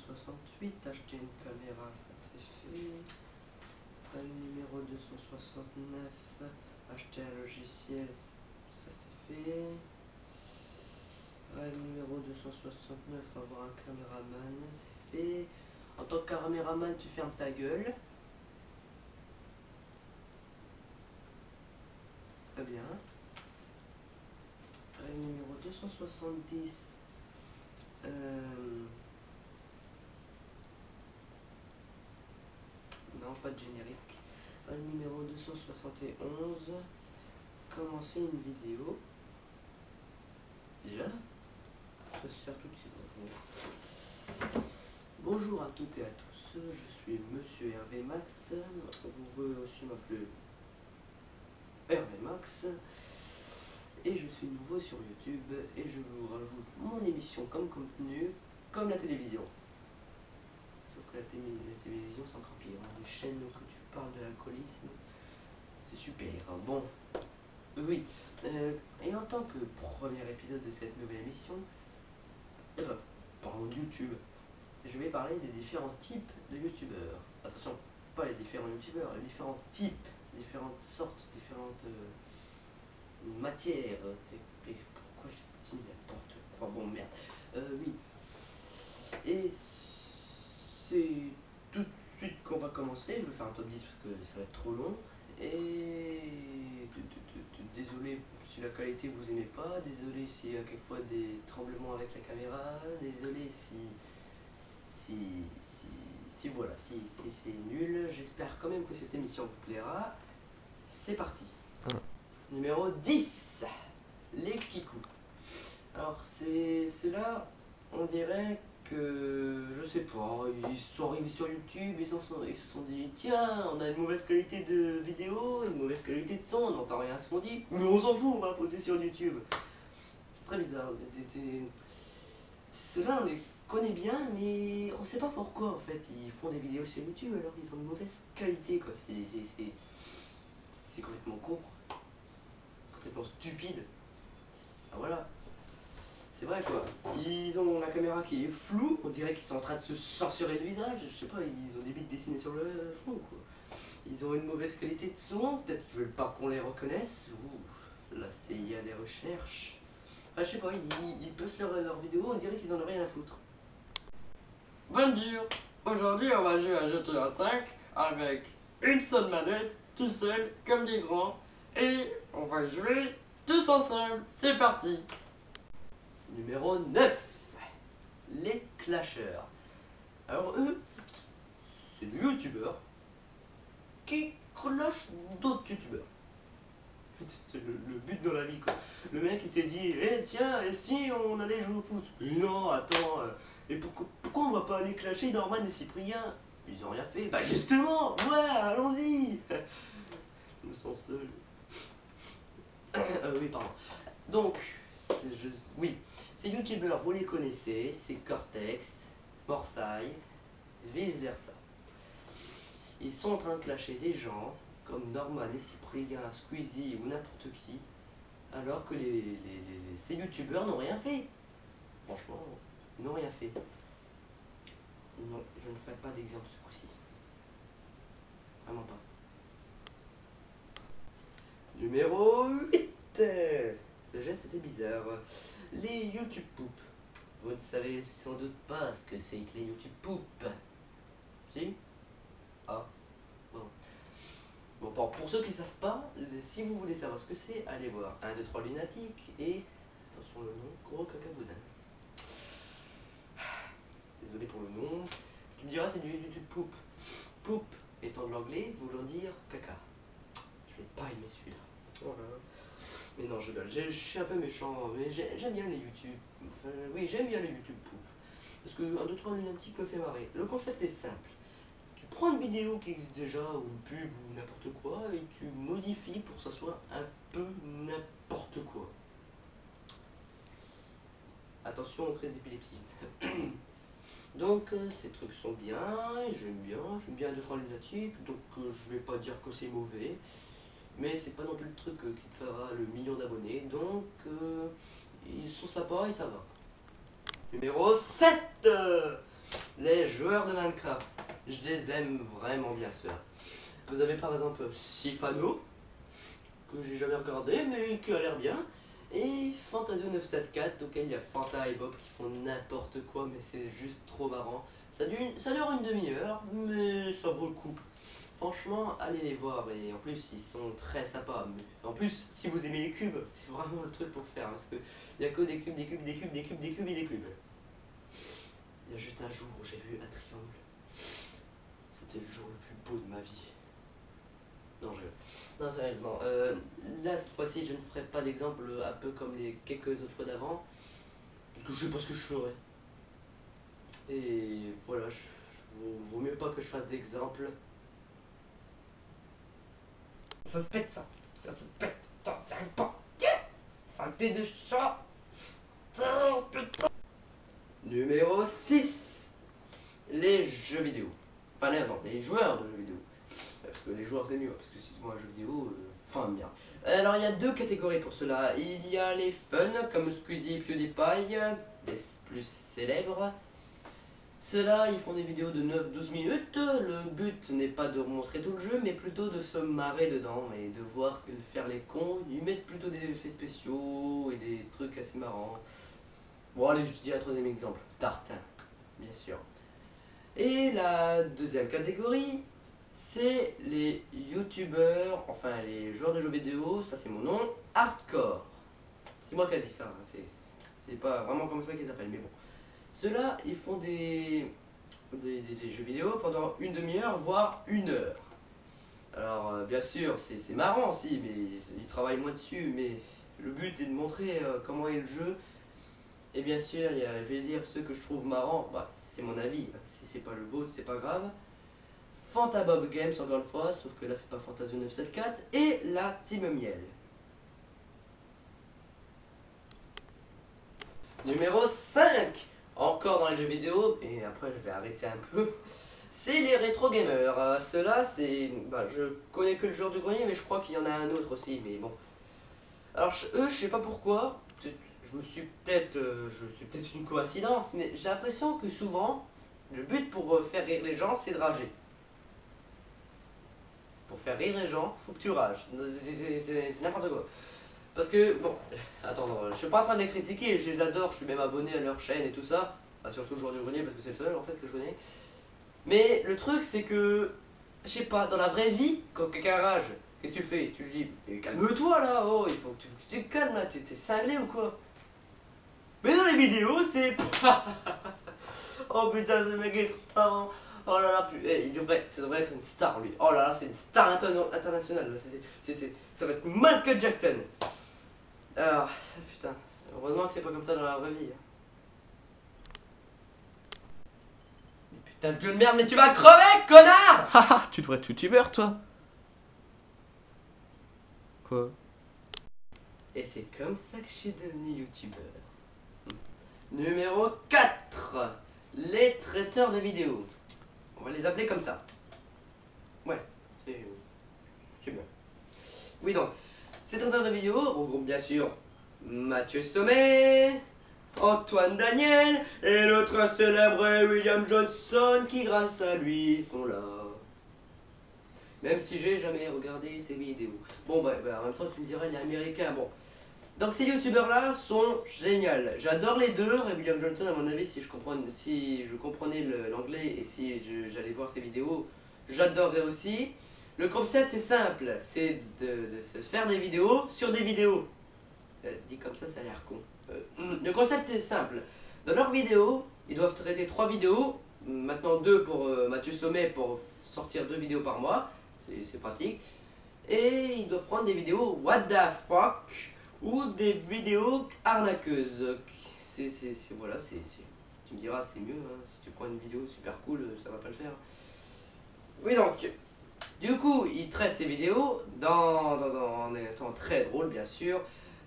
268, acheter une caméra, ça c'est fait. Numéro 269, acheter un logiciel, ça c'est fait. Numéro 269, avoir un caméraman, c'est fait. En tant que caméraman, tu fermes ta gueule. Très bien. Numéro 270. Non, pas de générique. Numéro 271. Commencer une vidéo. Déjà, ça se faire tout de suite. Bonjour à toutes et à tous, je suis Monsieur Hervé Max. Vous pouvez aussi m'appeler Hervé Max. Et je suis nouveau sur YouTube et je vous rajoute mon émission comme contenu, comme la télévision. Sauf que la télévision c'est encore pire. Les chaînes où tu parles de l'alcoolisme, c'est super. Bon, oui. Et en tant que premier épisode de cette nouvelle émission, parlons de YouTube. Je vais parler des différents types de youtubeurs. Attention, pas les différents youtubeurs, les différents types, différentes sortes, différentes matières. Pourquoi j'ai dit n'importe quoi? Bon, merde. Oui. Et c'est tout de suite qu'on va commencer. Je vais faire un top 10 parce que ça va être trop long. Et désolé si la qualité vous aimez pas, désolé s'il y a quelquefois des tremblements avec la caméra, désolé si voilà, si c'est nul, j'espère quand même que cette émission vous plaira. C'est parti. Numéro 10, les Kikou. Alors c'est là, on dirait que, je sais pas, ils sont arrivés sur YouTube, ils se sont dit, tiens, on a une mauvaise qualité de vidéo, une mauvaise qualité de son, on n'entend rien à ce qu'on dit, mais on s'en fout, on va poser sur YouTube. C'est très bizarre. Ceux-là, on les connaît bien, mais on sait pas pourquoi en fait ils font des vidéos sur YouTube alors ils ont une mauvaise qualité quoi. C'est complètement con, complètement stupide. Ah, voilà, c'est vrai quoi. Ils ont la caméra qui est floue, on dirait qu'ils sont en train de se censurer le visage. Je sais pas, ils ont des bites dessinées sur le fond quoi. Ils ont une mauvaise qualité de son, peut-être qu'ils veulent pas qu'on les reconnaisse. Ouh, là c'est il y a des recherches. Ah, je sais pas, ils postent leurs vidéos, on dirait qu'ils en ont rien à foutre. Bonjour, aujourd'hui on va jouer à GTA 5 avec une seule manette, tout seul, comme des grands, et on va jouer tous ensemble, c'est parti. Numéro 9, les clasheurs. Alors eux, c'est des youtubeurs qui clashent d'autres youtubeurs. C'est le but dans la vie quoi. Le mec il s'est dit, tiens, et si on allait jouer au foot? Et non, attends, et pourquoi on va pas aller clasher Norman et Cyprien? Ils ont rien fait. Bah justement, ouais, allons-y. Je me sens seul. Oui, pardon. Donc, oui, ces youtubeurs, vous les connaissez, c'est Cortex, Morsay, vice versa. Ils sont en train de clasher des gens comme Norman et Cyprien, Squeezie ou n'importe qui, alors que ces youtubeurs n'ont rien fait. Franchement, ils n'ont rien fait. Non, je ne ferai pas d'exemple ce coup-ci. Vraiment pas. Numéro 8. Ce geste était bizarre. Les YouTube poop. Vous ne savez sans doute pas ce que c'est que les YouTube poop. Si? Ah. Bon, pour ceux qui ne savent pas, si vous voulez savoir ce que c'est, allez voir 1, 2, 3 lunatique et, attention le nom, gros cacaboudin. Désolé pour le nom. Tu me diras c'est du YouTube poop. Poop étant de l'anglais, voulant dire caca. Je vais pas aimer celui-là. Voilà. Mais non, je rigole. Je suis un peu méchant, mais j'aime bien les YouTube. Enfin, oui, j'aime bien les YouTube poop. Parce que 1, 2, 3 lunatique me fait marrer. Le concept est simple. Tu prends une vidéo qui existe déjà, ou une pub, ou n'importe quoi, et tu modifies pour que ça soit un peu n'importe quoi. Attention aux crises d'épilepsie. Donc ces trucs sont bien, j'aime bien 2, 3 lunatiques, donc je vais pas dire que c'est mauvais, mais c'est pas non plus le truc qui te fera le million d'abonnés, donc ils sont sympas et ça va. Numéro 7, les joueurs de Minecraft. Je les aime vraiment bien ceux-là. Vous avez par exemple Sifano, que j'ai jamais regardé mais qui a l'air bien. Et Fantasio 974 auquel il y a Fanta et Bob qui font n'importe quoi mais c'est juste trop marrant. Ça dure une demi-heure mais ça vaut le coup. Franchement, allez les voir et en plus ils sont très sympas. Mais en plus, si vous aimez les cubes, c'est vraiment le truc pour faire parce que il n'y a que des cubes, des cubes, des cubes, des cubes, des cubes et des cubes. Il y a juste un jour où j'ai vu un triangle. C'était le jour le plus beau de ma vie. Non, sérieusement. Là, cette fois-ci, je ne ferai pas d'exemple un peu comme les quelques autres fois d'avant. Parce que je sais pas ce que je ferai. Et voilà, vaut mieux pas que je fasse d'exemple. Ça se pète ça. Ça se pète. Attends, j'y arrive pas. Saleté de chat. Putain. Numéro 6. Les jeux vidéo. Pas non, les joueurs de jeux vidéo. Parce que les joueurs c'est mieux, parce que si tu vois un jeu vidéo, enfin bien. Alors il y a deux catégories pour cela. Il y a les fun, comme Squeezie et PewDiePie, les plus célèbres. Ceux-là, ils font des vidéos de 9-12 minutes. Le but n'est pas de montrer tout le jeu, mais plutôt de se marrer dedans et de voir faire les cons. Ils mettent plutôt des effets spéciaux et des trucs assez marrants. Bon, allez, je dis un troisième exemple. Tartin, bien sûr. Et la deuxième catégorie, c'est les youtubeurs, enfin les joueurs de jeux vidéo, ça c'est mon nom, hardcore. C'est moi qui ai dit ça, hein, c'est pas vraiment comme ça qu'ils s'appellent, mais bon. Ceux-là, ils font des jeux vidéo pendant une demi-heure, voire une heure. Alors, bien sûr, c'est marrant aussi, mais ils travaillent moins dessus, mais le but est de montrer comment est le jeu. Et bien sûr, je vais dire ceux que je trouve marrants, bah, c'est mon avis, hein. Si c'est pas le vôtre, c'est pas grave. Fantabob Games, encore une fois, sauf que là c'est pas Fantasio 974, et la Team Miel. Numéro 5, encore dans les jeux vidéo, et après je vais arrêter un peu, c'est les rétro gamers. Ceux-là, c'est. Bah, je connais que le joueur de grenier, mais je crois qu'il y en a un autre aussi, mais bon. Alors, eux, je sais pas pourquoi, je suis peut-être une coïncidence, mais j'ai l'impression que souvent, le but pour faire rire les gens, c'est de rager. Pour faire rire les gens, faut que tu rages. C'est n'importe quoi. Parce que, bon, attends, je suis pas en train de les critiquer, je les adore, je suis même abonné à leur chaîne et tout ça. Enfin, surtout le joueur du grenier parce que c'est le seul en fait que je connais. Mais le truc c'est que, je sais pas, dans la vraie vie, quand quelqu'un rage, qu'est-ce que tu fais? Tu lui dis, mais calme-toi là, oh, il faut que tu te calmes là, t'es cinglé ou quoi? Mais dans les vidéos, c'est. Oh putain, ce mec est trop marrant. Oh là là, ça devrait être une star lui. Oh là là, c'est une star internationale. Là. Ça va être Michael Jackson. Alors, putain, heureusement que c'est pas comme ça dans la vraie vie. Mais putain de jeu de merde, mais tu vas crever, connard! Haha, tu devrais être youtubeur toi. Quoi? Et c'est comme ça que je suis devenu youtubeur. Numéro 4. Les traiteurs de vidéos. On va les appeler comme ça. Ouais, c'est bien. Oui donc, ces traiteurs de vidéos regroupent bien sûr Mathieu Sommet, Antoine Daniel et l'autre célèbre William Johnson qui grâce à lui sont là. Même si j'ai jamais regardé ses vidéos. Bon bah en même temps tu me diras il est américain, bon. Donc ces youtubeurs là sont géniaux. J'adore les deux. Et William Johnson à mon avis si je comprenais l'anglais et si j'allais voir ses vidéos, j'adorerais aussi. Le concept est simple, c'est de se faire des vidéos sur des vidéos. Dit comme ça a l'air con. Le concept est simple. Dans leurs vidéos, ils doivent traiter 3 vidéos. Maintenant 2 pour Mathieu Sommet pour sortir 2 vidéos par mois. C'est pratique. Et ils doivent prendre des vidéos what the fuck ou des vidéos arnaqueuses. Voilà, tu me diras c'est mieux, hein, si tu prends une vidéo super cool, ça va pas le faire. Oui donc, du coup, il traite ces vidéos en étant très drôle bien sûr.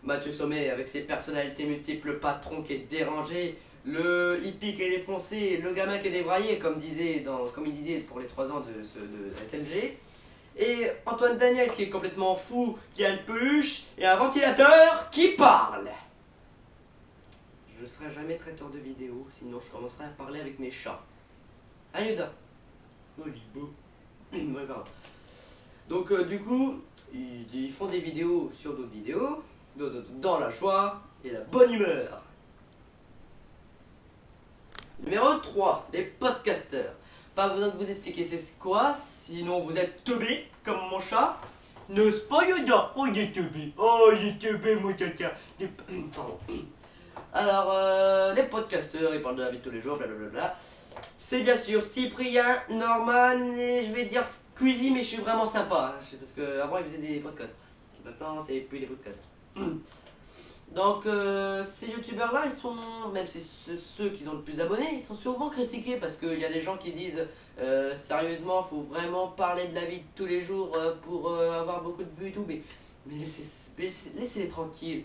Mathieu Sommet avec ses personnalités multiples, le patron qui est dérangé, le hippie qui est défoncé, le gamin qui est débraillé comme il disait pour les 3 ans de SLG. Et Antoine Daniel qui est complètement fou, qui a une peluche et un ventilateur qui parle. je serai jamais traiteur de vidéos, sinon je commencerai à parler avec mes chats. Hein, Yoda? Olibo. Ouais, pardon. Donc, du coup, ils font des vidéos sur d'autres vidéos, dans la joie et la bonne humeur. Numéro 3, les podcasteurs. Pas besoin de vous expliquer c'est quoi, sinon vous êtes teubé, comme mon chat. N'est-ce pas, Yoda? Oh, il est teubé. Oh, il est teubé, mon caca. Pardon. Alors, les podcasteurs, ils parlent de la vie de tous les jours, blablabla. C'est bien sûr Cyprien, Norman et je vais dire Squeezie, mais je suis vraiment sympa. Hein, parce qu'avant, ils faisaient des podcasts. Maintenant, c'est plus des podcasts. Donc, ces youtubeurs-là, ils sont, même si ceux qui ont le plus d'abonnés, ils sont souvent critiqués parce qu'il y a des gens qui disent sérieusement, faut vraiment parler de la vie de tous les jours pour avoir beaucoup de vues et tout, mais laissez-les tranquilles.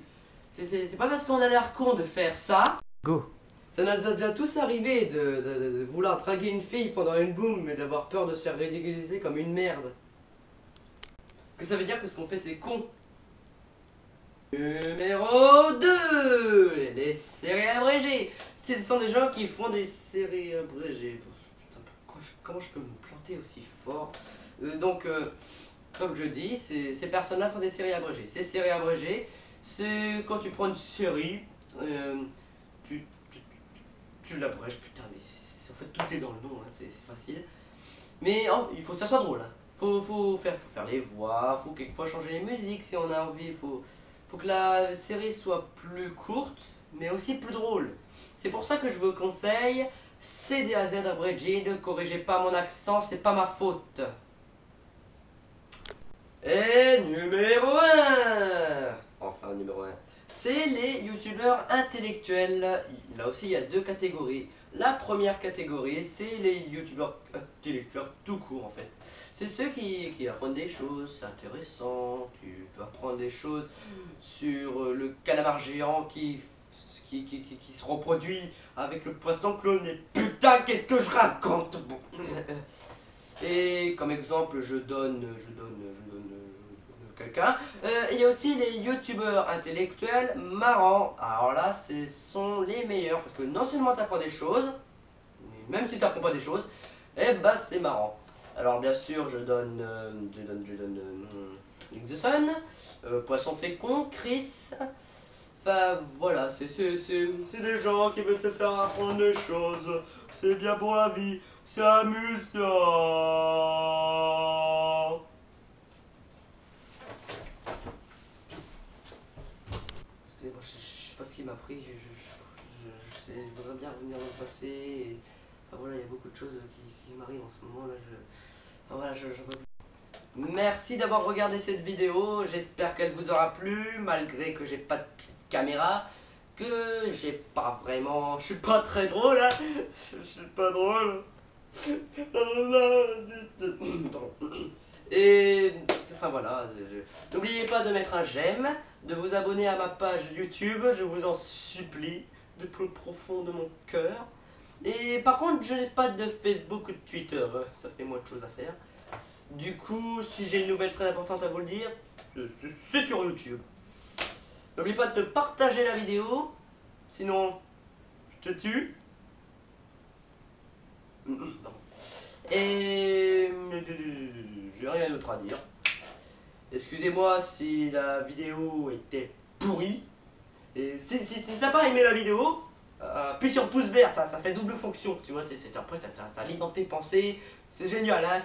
C'est pas parce qu'on a l'air con de faire ça. Go. Ça nous a déjà tous arrivé de vouloir draguer une fille pendant une boum, mais d'avoir peur de se faire ridiculiser comme une merde. Que ça veut dire que ce qu'on fait, c'est con. Numéro 2, les séries abrégées. Ce sont des gens qui font des séries abrégées. Putain, comment je peux me planter aussi fort? Comme je dis, ces personnes-là font des séries abrégées. Ces séries abrégées, c'est quand tu prends une série, tu l'abrèges, putain, mais en fait tout est dans le nom, hein, c'est facile. Mais il faut que ça soit drôle. Hein. Faut faire les voix, faut quelquefois changer les musiques si on a envie, faut que la série soit plus courte, mais aussi plus drôle. C'est pour ça que je vous conseille CDAZ abrégé, ne corrigez pas mon accent, c'est pas ma faute. Et numéro 1, enfin numéro 1, c'est les youtubeurs intellectuels. Là aussi il y a deux catégories. La première catégorie, c'est les youtubeurs intellectuels tout court en fait. C'est ceux qui apprennent des choses, c'est intéressant, tu peux apprendre des choses sur le calamar géant qui se reproduit avec le poisson clone. Et putain, qu'est-ce que je raconte? Bon. Et comme exemple, je donne quelqu'un. Il y a aussi les youtubeurs intellectuels marrants. Alors là, ce sont les meilleurs parce que non seulement tu apprends des choses, mais même si tu n'apprends pas des choses, eh bah c'est marrant. Alors bien sûr, je donne Link the Sun, Poisson Fécond, Chris. Enfin voilà, c'est des gens qui veulent te faire apprendre des choses. C'est bien pour la vie, c'est amusant. Excusez-moi, je sais pas ce qui m'a pris, je voudrais bien revenir dans le passé. Et, enfin voilà, il y a beaucoup de choses qui m'arrivent en ce moment là. Merci d'avoir regardé cette vidéo, j'espère qu'elle vous aura plu, malgré que j'ai pas de caméra, que j'ai pas vraiment... Je suis pas très drôle, hein. Je suis pas drôle. Et enfin voilà, n'oubliez pas de mettre un j'aime, de vous abonner à ma page YouTube, je vous en supplie, du plus profond de mon cœur. Et par contre, je n'ai pas de Facebook ou de Twitter, ça fait moins de choses à faire. Du coup, si j'ai une nouvelle très importante à vous le dire, c'est sur YouTube. N'oublie pas de partager la vidéo, sinon je te tue. Et j'ai rien d'autre à dire. Excusez-moi si la vidéo était pourrie. Et si t'as pas aimé la vidéo, appuie sur pouce vert, ça fait double fonction. Tu vois, après ça lit dans tes pensées. C'est génial, hein.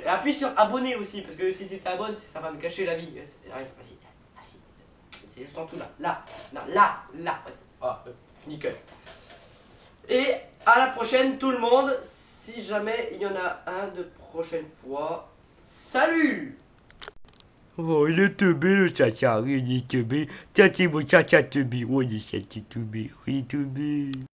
Appuie sur abonner aussi, parce que si tu t'abonnes, ça va me cacher la vie. Vas-y. C'est juste en tout là. Ah, nickel. Et à la prochaine tout le monde, si jamais il y en a un de prochaine fois. Salut! Oh, il est teubé le chacha, il est teubé. Tati, mon chacha teubé. Oh, il est teubé, il est teubé.